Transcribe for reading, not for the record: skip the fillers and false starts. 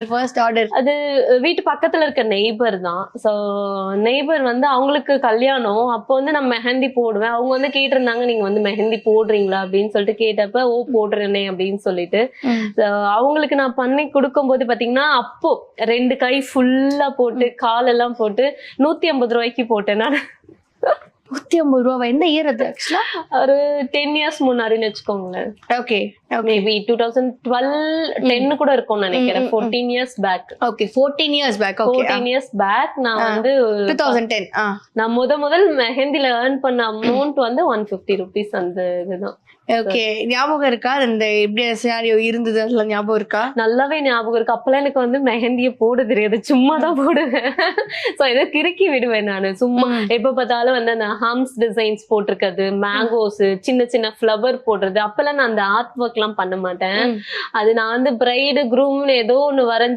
First order? அது வீட்டு பக்கத்துல இருக்க நெய்பர் தான். ஸோ நெய்பர் வந்து அவங்களுக்கு கல்யாணம். அப்போ வந்து நான் மெஹந்தி போடுவேன். அவங்க வந்து கேட்டிருந்தாங்க, நீங்க வந்து மெஹந்தி போடுறீங்களா அப்படின்னு சொல்லிட்டு கேட்டப்ப, ஓ போடுறேனே அப்படின்னு சொல்லிட்டு அவங்களுக்கு நான் பண்ணி கொடுக்கும்போது பாத்தீங்கன்னா, அப்போ 2 கை ஃபுல்லா போட்டு காலெல்லாம் போட்டு 150 ரூபாய்க்கு போட்டேன் நான். 150 ரூபாவா? எந்த இயர் அது ஆக்சுவலா? ஒரு 10 இயர்ஸ் முன்னாடின்னு வச்சுக்கோங்களேன். ஓகே. மேபி 2012 10 கூட இருக்கும்னு நினைக்கிறேன். 14 years back. Okay, 14 years back. Okay, 14 years back நான் வந்து 2010. நான் முதல் மெஹந்தில ஏர்ன் பண்ண அமௌண்ட் வந்து 150 rupees அந்த இதுதான். ஓகே, ஞாபகம் இருக்கா? அந்த எப்படி சினாரியோ இருந்தது அதெல்லாம் ஞாபகம் இருக்கா? நல்லாவே ஞாபகம் இருக்கு. அப்பெல்லாம் எனக்கு வந்து மெஹந்தியை போட தெரியாது, சும்மா தான் போடுவேன். ஸோ இதை கிறுக்கி விடுவேன் நான். சும்மா எப்ப பார்த்தாலும் வந்து அந்த ஹம்ஸ் டிசைன்ஸ் போட்டிருக்கிறது, மேங்கோஸ், சின்ன சின்ன ஃப்ளவர் போடுறது. அப்பெல்லாம் நான் அந்த ஆர்ட் ஒர்க் எல்லாம் பண்ண மாட்டேன். அது நான் வந்து பிரைடு குரூம்னு ஏதோ ஒண்ணு வரைஞ்சு